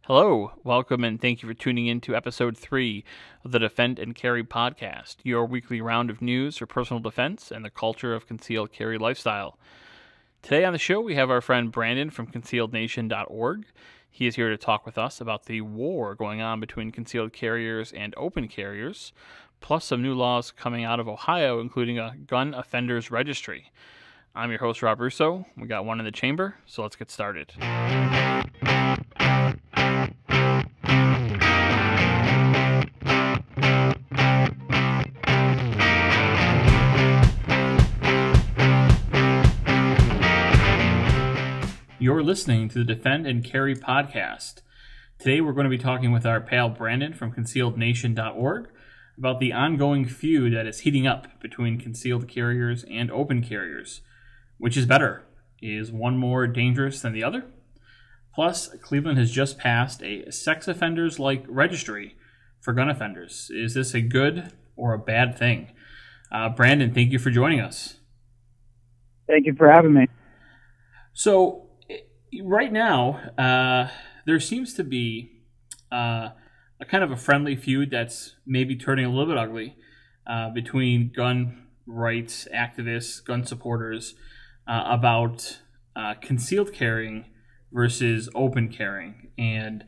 Hello, welcome, and thank you for tuning in to episode 3 of the Defend and Carry podcast, your weekly round of news for personal defense and the culture of concealed carry lifestyle. Today on the show, we have our friend Brandon from concealednation.org. He is here to talk with us about the war going on between concealed carriers and open carriers, plus some new laws coming out of Ohio, including a gun offenders registry. I'm your host, Rob Russo. We got one in the chamber, so let's get started. You're listening to the Defend and Carry podcast. Today we're going to be talking with our pal Brandon from concealednation.org about the ongoing feud that is heating up between concealed carriers and open carriers. Which is better? Is one more dangerous than the other? Plus, Cleveland has just passed a sex offenders-like registry for gun offenders. Is this a good or a bad thing? Brandon, thank you for joining us. Thank you for having me. So, right now, there seems to be a kind of a friendly feud that's maybe turning a little bit ugly between gun rights activists, gun supporters, about concealed carrying versus open carrying. And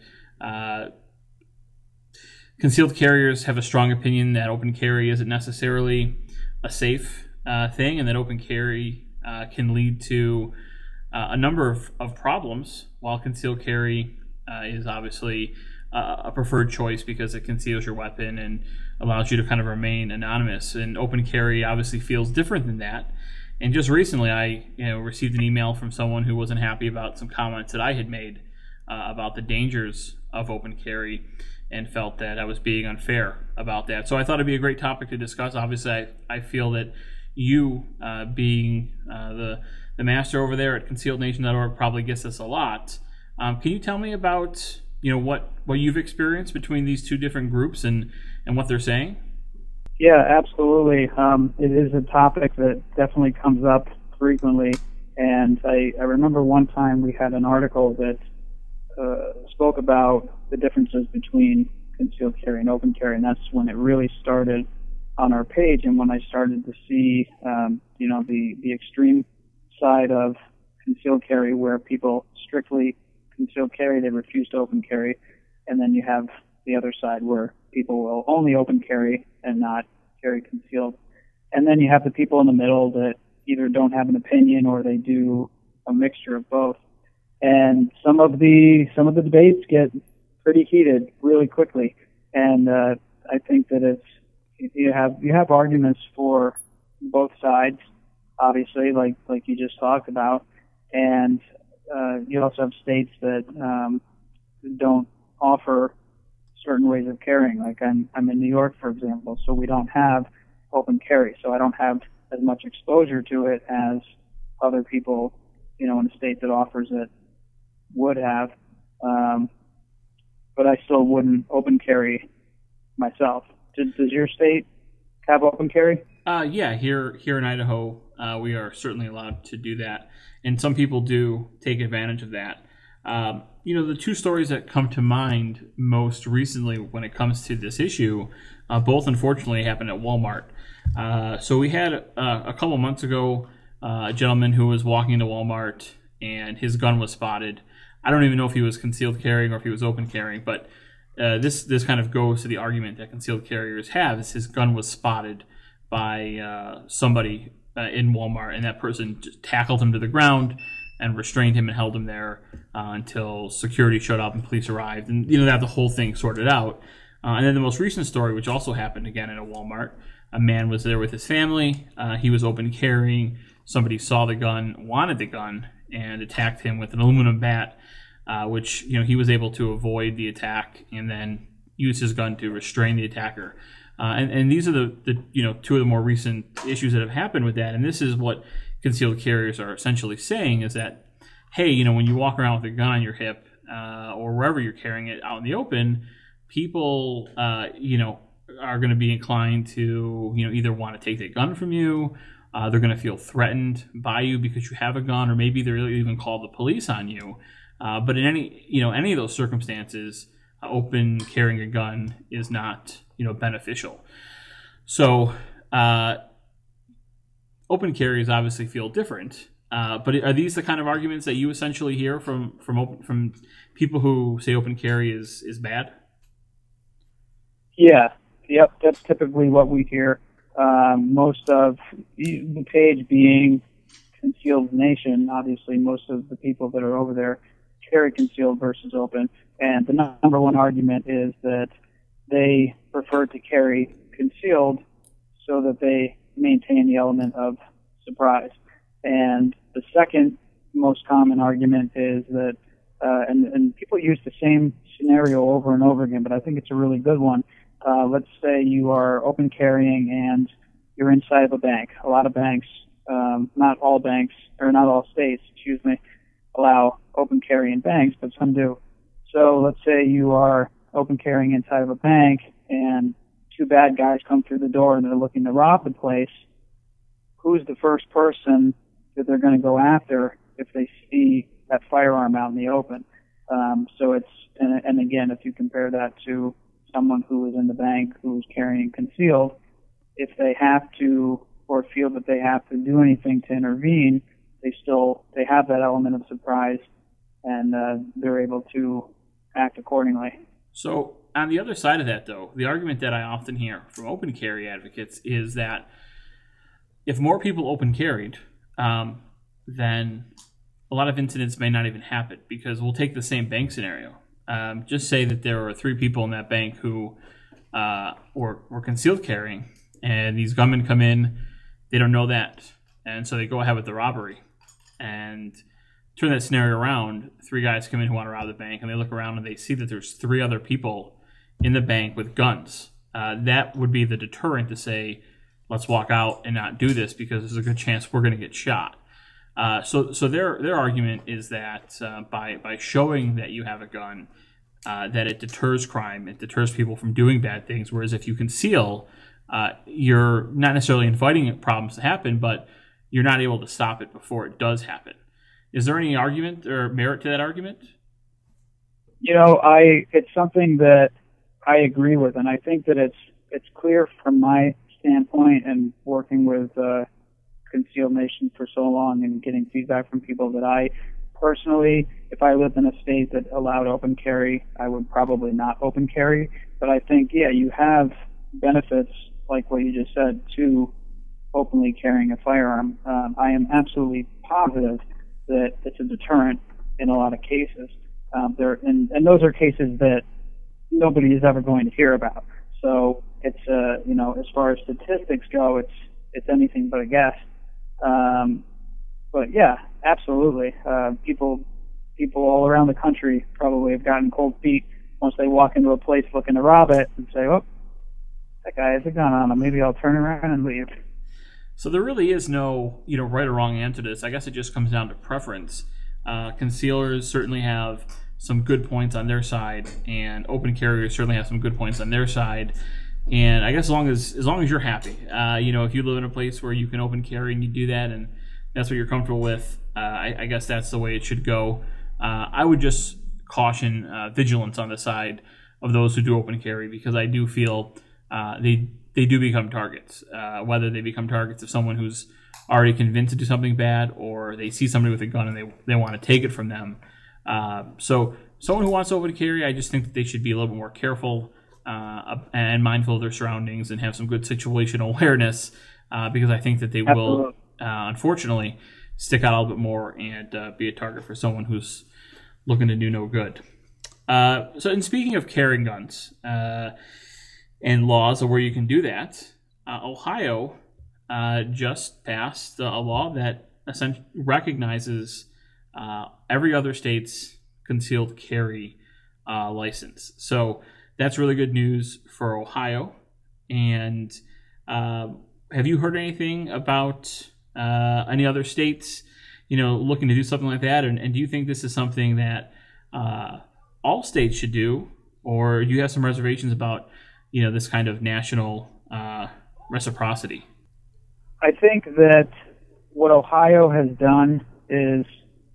concealed carriers have a strong opinion that open carry isn't necessarily a safe thing, and that open carry can lead to a number of problems, while concealed carry is obviously a preferred choice because it conceals your weapon and allows you to kind of remain anonymous. And open carry obviously feels different than that. And just recently, I received an email from someone who wasn't happy about some comments that I had made about the dangers of open carry, and felt that I was being unfair about that. So I thought it'd be a great topic to discuss. Obviously, I feel that you, being the master over there at concealednation.org, probably gets this a lot. Can you tell me about what you've experienced between these two different groups and what they're saying? Yeah, absolutely. It is a topic that definitely comes up frequently. And I remember one time we had an article that spoke about the differences between concealed carry and open carry, and that's when it really started on our page, and when I started to see the extreme side of concealed carry, where people strictly concealed carry, they refuse to open carry, and then you have the other side where people will only open carry and not carry concealed. And then you have the people in the middle that either don't have an opinion or they do a mixture of both. And some of the debates get pretty heated really quickly. And I think that you have arguments for both sides, obviously, like you just talked about, and you also have states that don't offer certain ways of carrying. Like I'm in New York, for example, so we don't have open carry, so I don't have as much exposure to it as other people, in a state that offers it would have. But I still wouldn't open carry myself. Does your state have open carry? Yeah, here in Idaho, we are certainly allowed to do that, and some people do take advantage of that. The two stories that come to mind most recently when it comes to this issue, both unfortunately happened at Walmart. So we had a couple months ago a gentleman who was walking into Walmart and his gun was spotted. I don't even know if he was concealed carrying or if he was open carrying, but this kind of goes to the argument that concealed carriers have, is his gun was spotted by somebody in Walmart, and that person just tackled him to the ground and restrained him and held him there until security showed up and police arrived, and they have the whole thing sorted out. And then the most recent story, which also happened again at a Walmart, a man was there with his family. He was open carrying. Somebody saw the gun, wanted the gun, and attacked him with an aluminum bat, which he was able to avoid the attack and then use his gun to restrain the attacker. And these are the two of the more recent issues that have happened with that. And this is what concealed carriers are essentially saying, is that, hey, when you walk around with a gun on your hip or wherever you're carrying it out in the open, people, are going to be inclined to, either want to take that gun from you, they're going to feel threatened by you because you have a gun, or maybe they'll even call the police on you But in any of those circumstances, open carrying a gun is not beneficial. So open carriers obviously feel different. But are these the kind of arguments that you essentially hear from people who say open carry is bad? Yeah, yep, that's typically what we hear. Most of the page being concealed nation, obviously most of the people that are over there carry concealed versus open. And the number one argument is that they prefer to carry concealed so that they maintain the element of surprise. And the second most common argument is that, and people use the same scenario over and over again, but I think it's a really good one. Let's say you are open carrying and you're inside of a bank. A lot of banks, not all states, allow open carry in banks, but some do. So let's say you are open carrying inside of a bank and two bad guys come through the door and they're looking to rob the place. Who's the first person that they're going to go after if they see that firearm out in the open? So it's, and again, if you compare that to someone who is in the bank who's carrying concealed, if they have to or feel that they have to do anything to intervene, they have that element of surprise and they're able to act accordingly. So on the other side of that, though, the argument that I often hear from open carry advocates is that if more people open carried, then a lot of incidents may not even happen, because we'll take the same bank scenario. Just say that there are 3 people in that bank who were concealed carrying, and these gunmen come in, they don't know that, and so they go ahead with the robbery. And turn that scenario around, 3 guys come in who want to rob the bank, and they look around and they see that there's 3 other people in the bank with guns. That would be the deterrent to say, let's walk out and not do this because there's a good chance we're going to get shot. So their argument is that by showing that you have a gun, that it deters crime, it deters people from doing bad things. Whereas if you conceal, you're not necessarily inviting problems to happen, but you're not able to stop it before it does happen. Is there any argument or merit to that argument? It's something that I agree with, and I think that it's clear from my standpoint and working with Concealed Nation for so long and getting feedback from people that I personally, if I lived in a state that allowed open carry, I would probably not open carry. But I think, you have benefits like what you just said to openly carrying a firearm. I am absolutely positive that it's a deterrent in a lot of cases. And those are cases that nobody is ever going to hear about. So it's as far as statistics go, it's anything but a guess. But yeah, absolutely. People all around the country probably have gotten cold feet once they walk into a place looking to rob it and say, "Oh, that guy has a gun on him. Maybe I'll turn around and leave." So there really is no, right or wrong answer to this. I guess it just comes down to preference. Concealers certainly have some good points on their side, and open carriers certainly have some good points on their side. And I guess as long as you're happy, if you live in a place where you can open carry and you do that, and that's what you're comfortable with, I guess that's the way it should go. I would just caution vigilance on the side of those who do open carry, because I do feel they do become targets. Whether they become targets of someone who's already convinced to do something bad, or they see somebody with a gun and they want to take it from them. So someone who wants to open carry, I just think that they should be a little bit more careful and mindful of their surroundings and have some good situational awareness, because I think that they will, unfortunately, stick out a little bit more and be a target for someone who's looking to do no good. So, in speaking of carrying guns and laws of where you can do that, Ohio just passed a law that essentially recognizes every other state's concealed carry license. So that's really good news for Ohio. And have you heard anything about any other states, looking to do something like that? And do you think this is something that all states should do, or do you have some reservations about, this kind of national reciprocity? I think that what Ohio has done is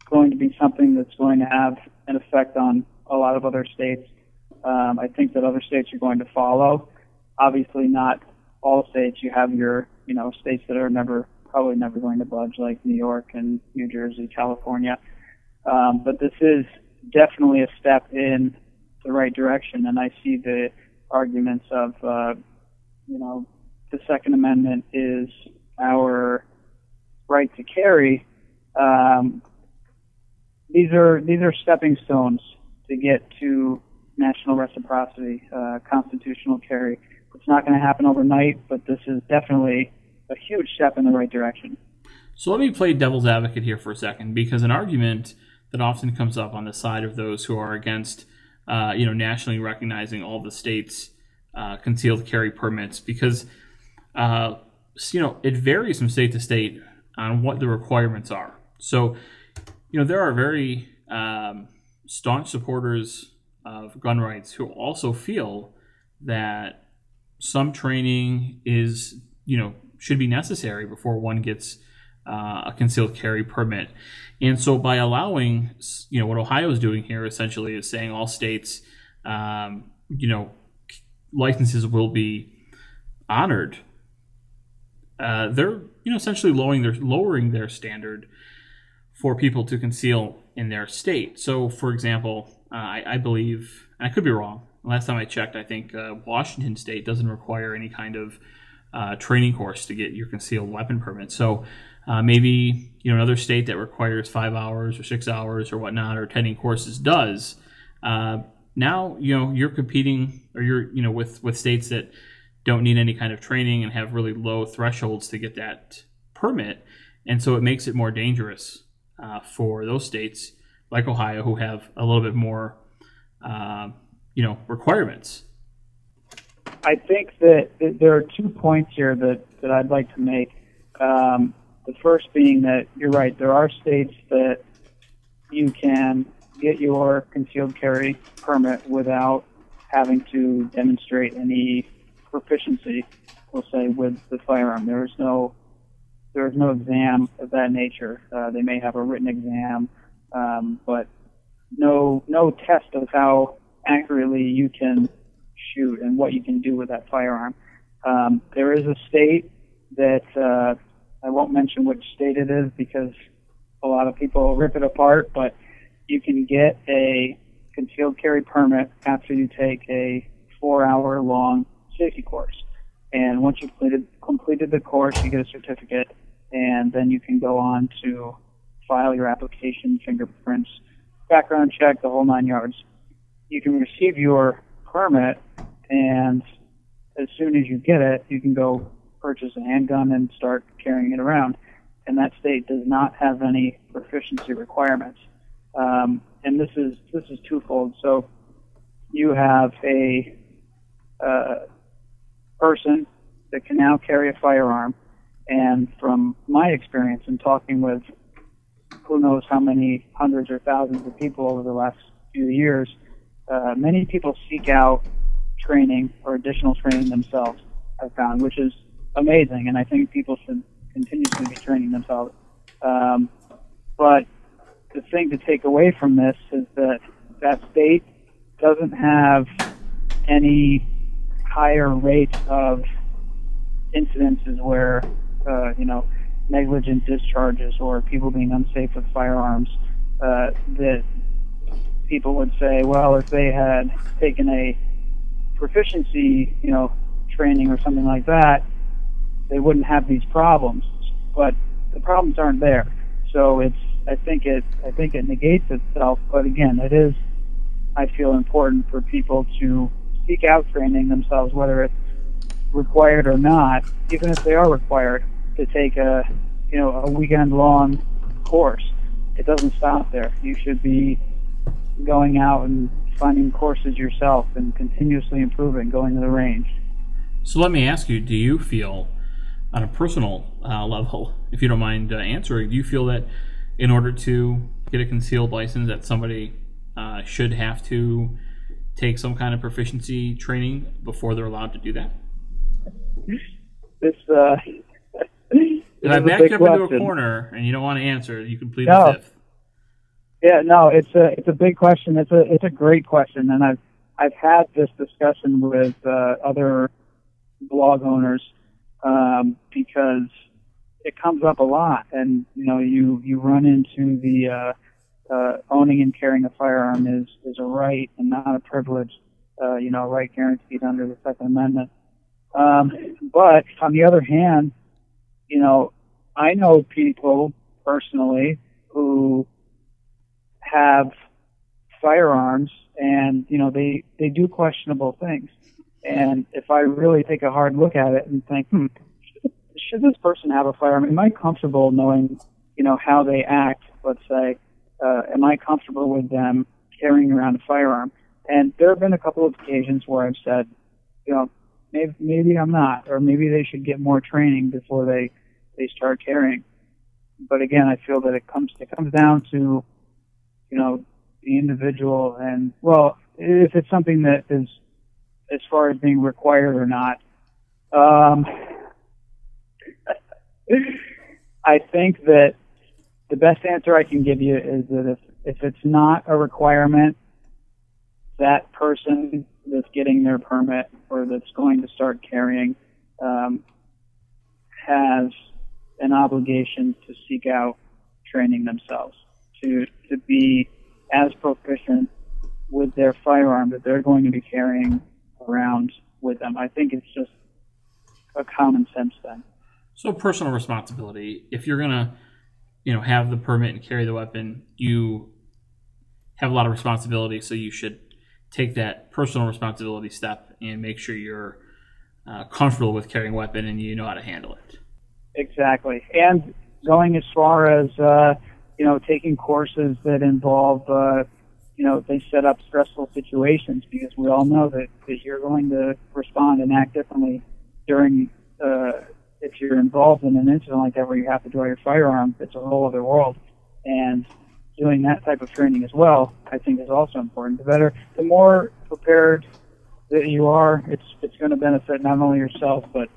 going to be something that's going to have an effect on a lot of other states. I think that other states are going to follow. Obviously, not all states. You have your, states that are probably never going to budge, like New York and New Jersey, California. But this is definitely a step in the right direction, and I see the arguments of, the Second Amendment is our right to carry. These are stepping stones to get to national reciprocity, constitutional carry. It's not going to happen overnight, but this is definitely a huge step in the right direction. So let me play devil's advocate here for a second, because an argument that often comes up on the side of those who are against, nationally recognizing all the states' concealed carry permits, because it varies from state to state on what the requirements are. So, there are very staunch supporters of gun rights who also feel that some training is, should be necessary before one gets a concealed carry permit. And so by allowing, what Ohio is doing here essentially is saying all states, licenses will be honored. They're, essentially lowering their standard for people to conceal in their state. So, for example, I believe, and I could be wrong, last time I checked, I think Washington State doesn't require any kind of training course to get your concealed weapon permit. So maybe another state that requires 5 hours or 6 hours or whatnot, or attending courses does. Now you're competing, or you're with states that don't need any kind of training and have really low thresholds to get that permit, and so it makes it more dangerous for those states like Ohio, who have a little bit more requirements. I think that there are 2 points here that I'd like to make. The first being that you're right, there are states that you can get your concealed carry permit without having to demonstrate any proficiency, we'll say, with the firearm. There is no exam of that nature. They may have a written exam, but no test of how accurately you can shoot and what you can do with that firearm. There is a state that I won't mention which state it is because a lot of people rip it apart, but you can get a concealed carry permit after you take a 4-hour long safety course. And once you've completed the course, you get a certificate, and then you can go on to file your application, fingerprints, background check, the whole 9 yards. You can receive your permit, and as soon as you get it, you can go purchase a handgun and start carrying it around. And that state does not have any proficiency requirements. And this is twofold. So you have a person that can now carry a firearm, and from my experience in talking with who knows how many hundreds or thousands of people over the last few years, many people seek out training or additional training themselves, I've found, which is amazing, and I think people should continuously be training themselves. But the thing to take away from this is that that state doesn't have any higher rate of incidences where, negligent discharges or people being unsafe with firearms, that people would say, well, if they had taken a proficiency, training or something like that, they wouldn't have these problems. But the problems aren't there. So I think it negates itself. But again, it is, I feel, important for people to seek out training themselves, whether it's required or not, even if they are required to take a weekend-long course. It doesn't stop there. You should be going out and finding courses yourself and continuously improving, going to the range. So let me ask you, do you feel, on a personal level, if you don't mind answering, do you feel that in order to get a concealed license that somebody should have to take some kind of proficiency training before they're allowed to do that? If I backed you up into a corner and you don't want to answer, you can plead the fifth. Yeah, no, it's a big question. It's a great question, and I've had this discussion with other blog owners because it comes up a lot, and you run into the owning and carrying a firearm is a right and not a privilege. A right guaranteed under the Second Amendment. But on the other hand, I know people personally who have firearms, and they do questionable things. And if I really take a hard look at it and think, should this person have a firearm? Am I comfortable knowing, how they act? Let's say, am I comfortable with them carrying around a firearm? And there have been a couple of occasions where I've said, maybe I'm not, or maybe they should get more training before they start carrying. But again, I feel that it comes down to, the individual, and if it's something that is as far as being required or not. I think that the best answer I can give you is that if it's not a requirement, that person that's getting their permit or that's going to start carrying has an obligation to seek out training themselves, to be as proficient with their firearm that they're going to be carrying around with them. I think it's just a common sense thing. So personal responsibility. If you're gonna, have the permit and carry the weapon, you have a lot of responsibility. So you should take that personal responsibility step and make sure you're comfortable with carrying a weapon and you know how to handle it. Exactly. And going as far as taking courses that involve they set up stressful situations, because we all know that you're going to respond and act differently during if you're involved in an incident like that where you have to draw your firearm. It's a whole other world, and doing that type of training as well, I think, is also important. The more prepared that you are, it's going to benefit not only yourself but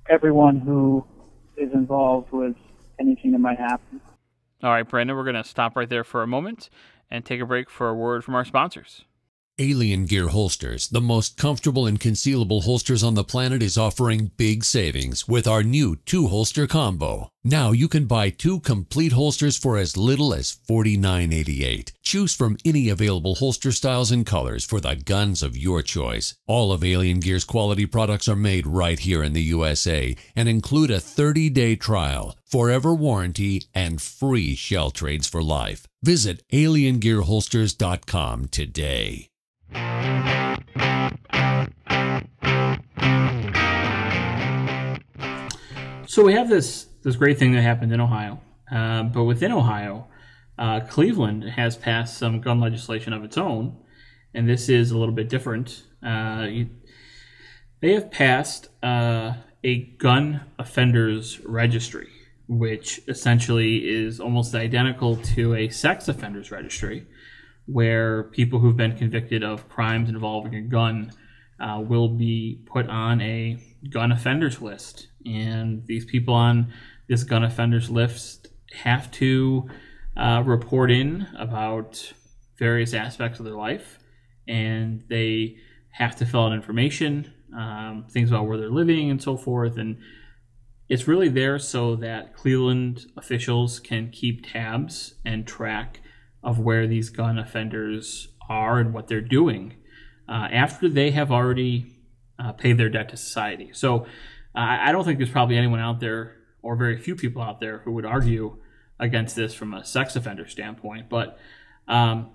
everyone who is involved with anything that might happen. All right, Brandon, we're going to stop right there for a moment and take a break for a word from our sponsors. Alien Gear Holsters, the most comfortable and concealable holsters on the planet, is offering big savings with our new 2-holster combo. Now you can buy 2 complete holsters for as little as $49.88. Choose from any available holster styles and colors for the guns of your choice. All of Alien Gear's quality products are made right here in the USA and include a 30-day trial, forever warranty, and free shell trades for life. Visit aliengearholsters.com today. So we have this great thing that happened in Ohio, but within Ohio, Cleveland has passed some gun legislation of its own, and this is a little bit different. They have passed a gun offenders registry, which essentially is almost identical to a sex offenders registry, where people who've been convicted of crimes involving a gun will be put on a gun offenders list. And these people on this gun offenders list have to report in about various aspects of their life, and they have to fill out information, things about where they're living and so forth. And it's really there so that Cleveland officials can keep tabs and track of where these gun offenders are and what they're doing after they have already paid their debt to society. So I don't think there's probably anyone out there, or very few people out there, who would argue against this from a sex offender standpoint. But from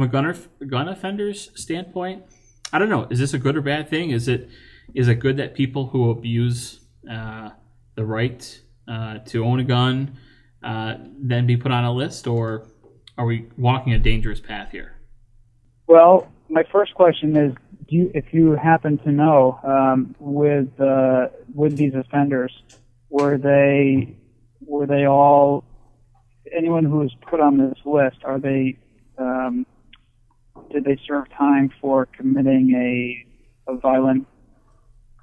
a gun offenders standpoint, I don't know. Is this a good or bad thing? Is it good that people who abuse the right to own a gun then be put on a list, or are we walking a dangerous path here? Well, my first question is, if you happen to know, with these offenders, were they all, anyone who was put on this list, are they did they serve time for committing a violent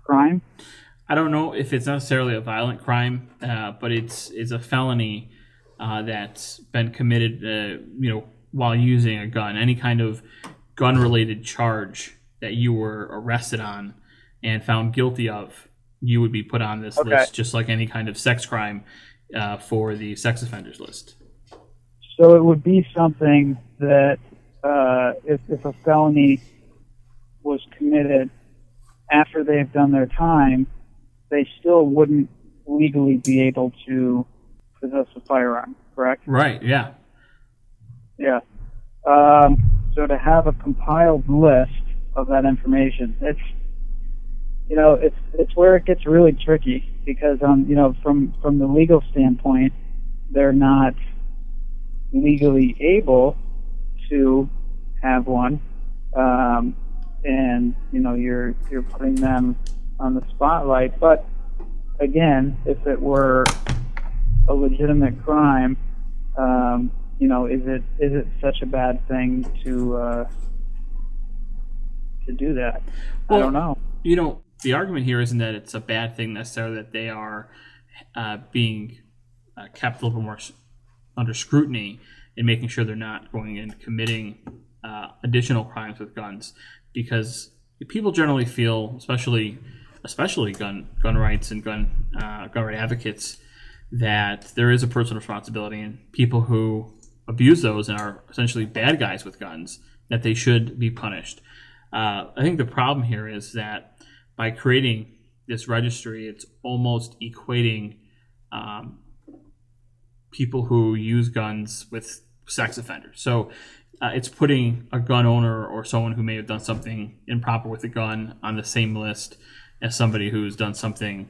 crime? I don't know if it's necessarily a violent crime, but it's a felony that's been committed, while using a gun, any kind of gun-related charge that you were arrested on and found guilty of, you would be put on this list, just like any kind of sex crime for the sex offenders list. So it would be something that if a felony was committed after they've done their time, they still wouldn't legally be able to possess a firearm, correct? Right, yeah. Yeah. So to have a compiled list of that information, it's where it gets really tricky, because from the legal standpoint, they're not legally able to have one, and you're putting them on the spotlight. But again, if it were a legitimate crime, is it such a bad thing to do that? Well, I don't know. The argument here isn't that it's a bad thing necessarily that they are being kept a little bit more under scrutiny and making sure they're not going and committing additional crimes with guns, because people generally feel, especially gun rights and gun right advocates, that there is a personal responsibility, and people who abuse those and are essentially bad guys with guns, that they should be punished. I think the problem here is that by creating this registry, it's almost equating people who use guns with sex offenders. So it's putting a gun owner or someone who may have done something improper with a gun on the same list as somebody who's done something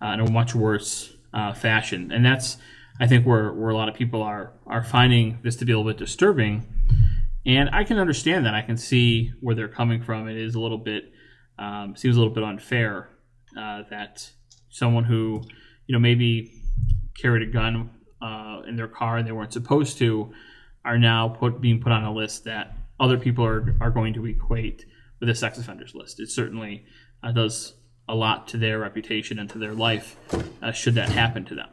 in a much worse fashion. And that's, I think, where a lot of people are finding this to be a little bit disturbing. And I can understand that. I can see where they're coming from. It is a little bit, seems a little bit unfair that someone who, maybe carried a gun in their car and they weren't supposed to, are now being put on a list that other people are going to equate with a sex offenders list. It certainly does a lot to their reputation and to their life should that happen to them.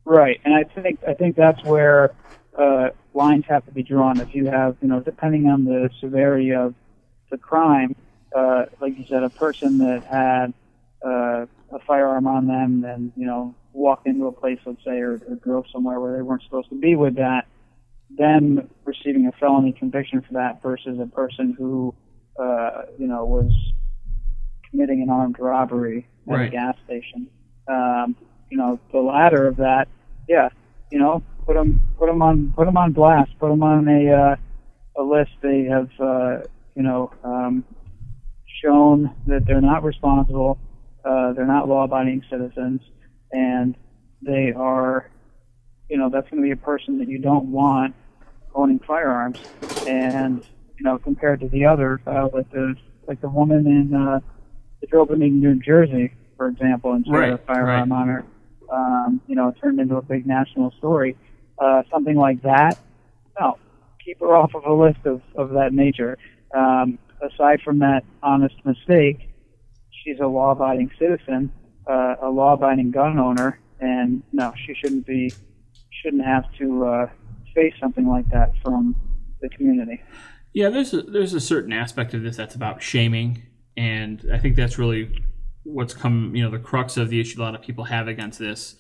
Right, and I think that's where lines have to be drawn. If you have, depending on the severity of the crime, like you said, a person that had a firearm on them and, walked into a place, let's say, or drove somewhere where they weren't supposed to be with that, then receiving a felony conviction for that versus a person who, was committing an armed robbery at a gas station. The latter of that, yeah, put them on blast, put them on a list. They have, shown that they're not responsible, they're not law-abiding citizens, and they are, that's going to be a person that you don't want owning firearms. And, compared to the other, like the woman in that drove in New Jersey, for example, and she had a firearm on her, it turned into a big national story. Something like that, no, keep her off of a list of that nature. Aside from that honest mistake, she's a law-abiding citizen, a law-abiding gun owner, and no, she shouldn't have to face something like that from the community. Yeah, there's a certain aspect of this that's about shaming, and I think that's really what's come, the crux of the issue a lot of people have against this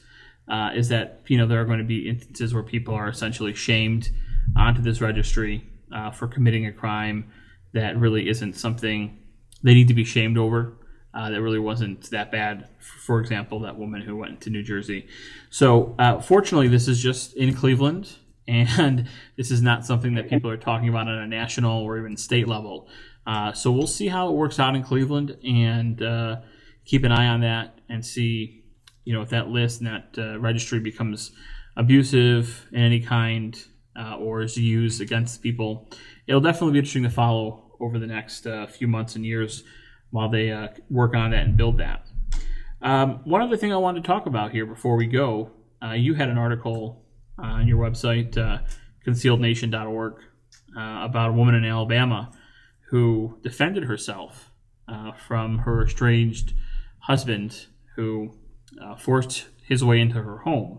is that, there are going to be instances where people are essentially shamed onto this registry for committing a crime that really isn't something they need to be shamed over. That really wasn't that bad. For example, that woman who went to New Jersey. So fortunately, this is just in Cleveland, and this is not something that people are talking about on a national or even state level. So we'll see how it works out in Cleveland, and keep an eye on that and see, if that list and that registry becomes abusive in any kind or is used against people. It'll definitely be interesting to follow over the next few months and years while they work on that and build that. One other thing I wanted to talk about here before we go, you had an article on your website, concealednation.org, about a woman in Alabama who defended herself from her estranged husband who forced his way into her home.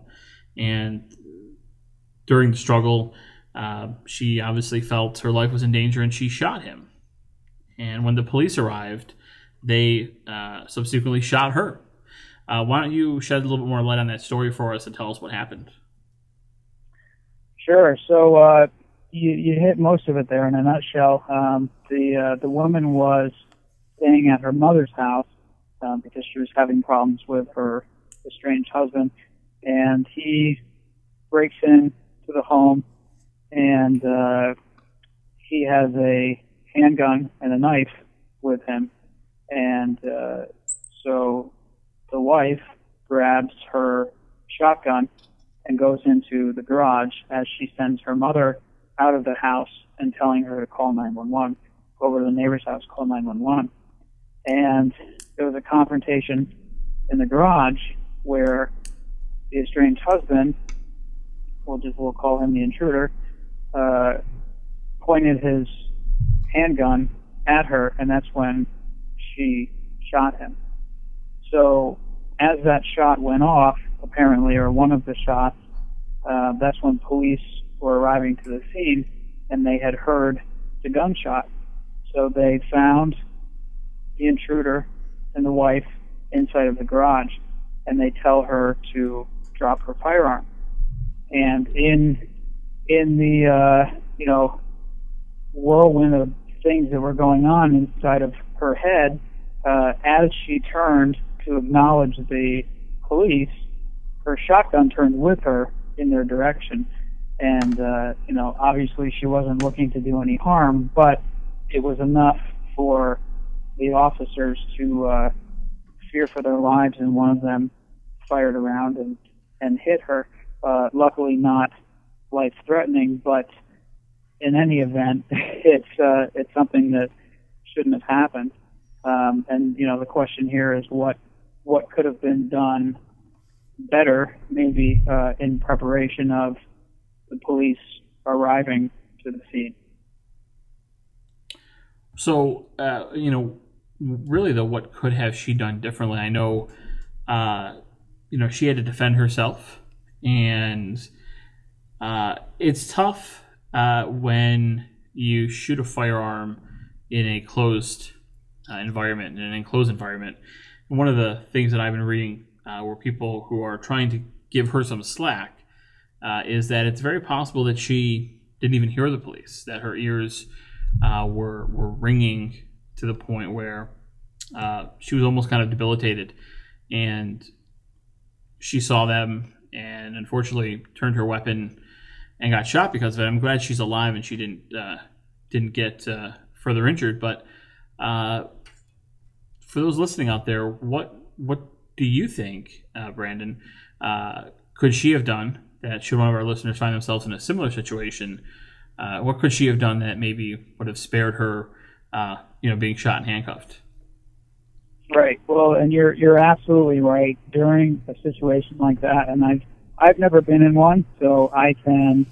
And during the struggle, she obviously felt her life was in danger, and she shot him. And when the police arrived, they subsequently shot her. Why don't you shed a little bit more light on that story for us and tell us what happened? Sure. So you hit most of it there in a nutshell. The woman was staying at her mother's house because she was having problems with her estranged husband, and he breaks into the home, and he has a handgun and a knife with him, and so the wife grabs her shotgun and goes into the garage as she sends her mother out of the house and telling her to call 911, go over to the neighbor's house, call 911. And there was a confrontation in the garage where the estranged husband, we'll call him the intruder, pointed his handgun at her, and that's when she shot him. So as that shot went off, apparently, or one of the shots, that's when police were arriving to the scene, and they had heard the gunshot. So they found the intruder and the wife inside of the garage, and they tell her to drop her firearm. And in the whirlwind of things that were going on inside of her head, as she turned to acknowledge the police, her shotgun turned with her in their direction. And, obviously she wasn't looking to do any harm, but it was enough for the officers to fear for their lives, and one of them fired around and hit her. Luckily not life-threatening, but in any event, it's something that shouldn't have happened. And the question here is what could have been done better, maybe in preparation of the police arriving to the scene. So, really though, what could have she done differently? I know, she had to defend herself, and it's tough when you shoot a firearm in a closed environment, in an enclosed environment. And one of the things that I've been reading were people who are trying to give her some slack is that it's very possible that she didn't even hear the police, that her ears were ringing to the point where she was almost kind of debilitated, and she saw them and unfortunately turned her weapon and got shot because of it. I'm glad she's alive and she didn't get further injured. But for those listening out there, what do you think, Brandon, could she have done that should one of our listeners find themselves in a similar situation? What could she have done that maybe would have spared her, being shot and handcuffed? Right. Well, and you're absolutely right. During a situation like that, and I've never been in one, so I can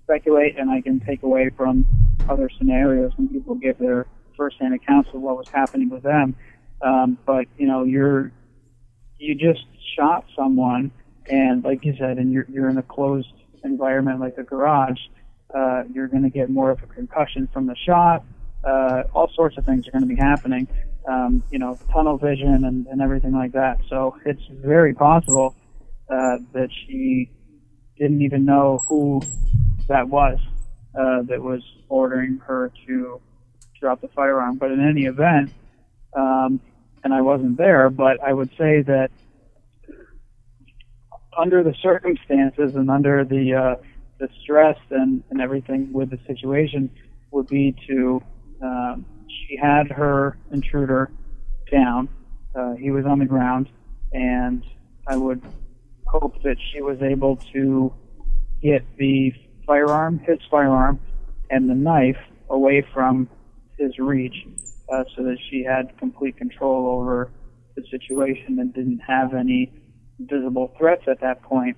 speculate and I can take away from other scenarios when people give their firsthand accounts of what was happening with them. But you just shot someone, and like you said, and you're in a closed environment like a garage. You're going to get more of a concussion from the shot. All sorts of things are going to be happening. Tunnel vision and everything like that. So it's very possible that she didn't even know who that was ordering her to drop the firearm. But in any event, and I wasn't there, but I would say that under the circumstances and under the stress and everything with the situation would be to she had her intruder down. He was on the ground, and I would hope that she was able to get his firearm, and the knife away from his reach, so that she had complete control over the situation and didn't have any visible threats at that point.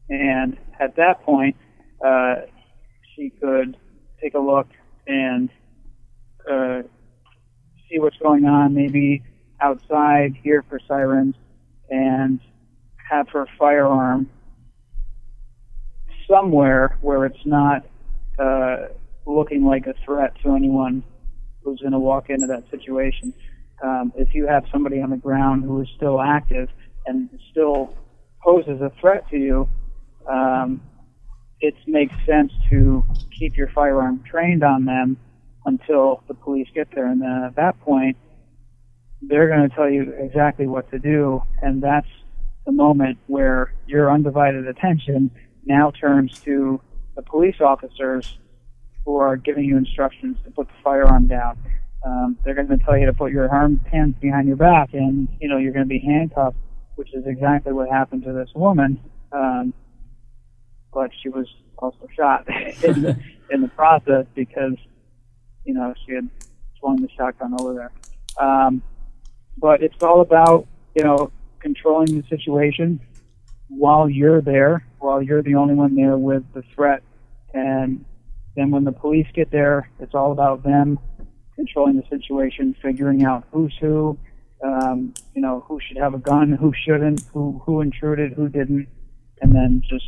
And at that point, she could take a look and see what's going on, maybe outside, hear for sirens, and have her firearm somewhere where it's not looking like a threat to anyone who's going to walk into that situation. If you have somebody on the ground who is still active and still poses a threat to you, it makes sense to keep your firearm trained on them until the police get there. And then at that point, they're going to tell you exactly what to do, and that's the moment where your undivided attention now turns to the police officers who are giving you instructions to put the firearm down. They're going to tell you to put your hands behind your back, and you're going to be handcuffed, which is exactly what happened to this woman. But she was also shot in the process because she had swung the shotgun over there. But it's all about controlling the situation while you're there, while you're the only one there with the threat. And then when the police get there, it's all about them controlling the situation, figuring out who's who, who should have a gun, who shouldn't, who intruded, who didn't, and then just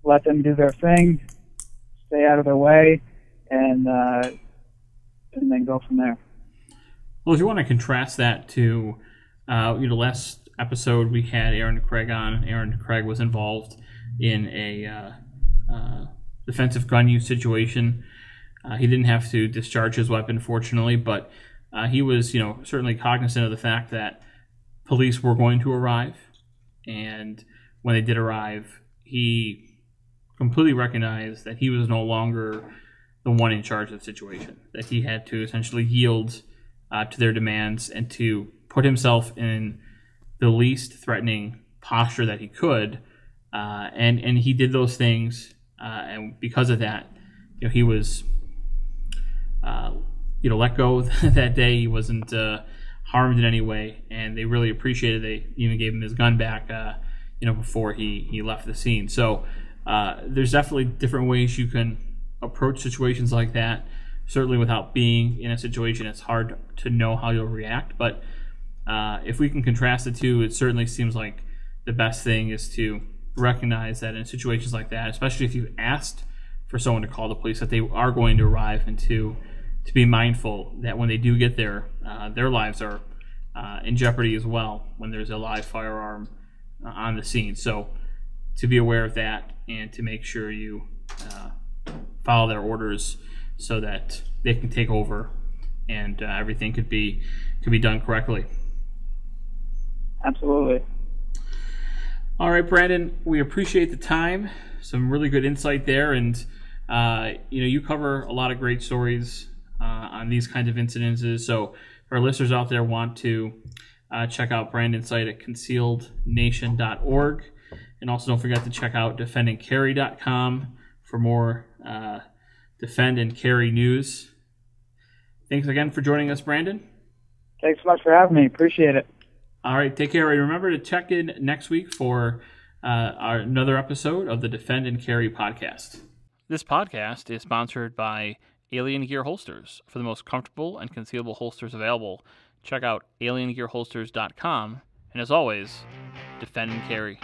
let them do their thing, stay out of their way, and then go from there. Well, if you want to contrast that to, last episode we had Aaron Craig on. Aaron Craig was involved in a defensive gun use situation. He didn't have to discharge his weapon, fortunately, but he was, certainly cognizant of the fact that police were going to arrive. And when they did arrive, he completely recognized that he was no longer the one in charge of the situation, that he had to essentially yield to their demands and to put himself in the least threatening posture that he could. And he did those things, and because of that, he was let go that day. He wasn't harmed in any way, and they really appreciated it. They even gave him his gun back before he left the scene. So there's definitely different ways you can approach situations like that. Certainly without being in a situation, it's hard to know how you'll react. But if we can contrast the two, it certainly seems like the best thing is to recognize that in situations like that, especially if you've asked for someone to call the police, that they are going to arrive, and to be mindful that when they do get there, their lives are in jeopardy as well when there's a live firearm on the scene. So to be aware of that and to make sure you follow their orders so that they can take over and everything could be done correctly. Absolutely. All right, Brandon, we appreciate the time. Some really good insight there, and you cover a lot of great stories on these kinds of incidences. So if our listeners out there want to check out Brandon's site at concealednation.org, and also don't forget to check out defendandcarry.com for more Defend and Carry news. Thanks again for joining us, Brandon. Thanks so much for having me. Appreciate it. All right, take care. And remember to check in next week for another episode of the Defend and Carry podcast. This podcast is sponsored by Alien Gear Holsters. For the most comfortable and concealable holsters available, check out aliengearholsters.com. And as always, defend and carry.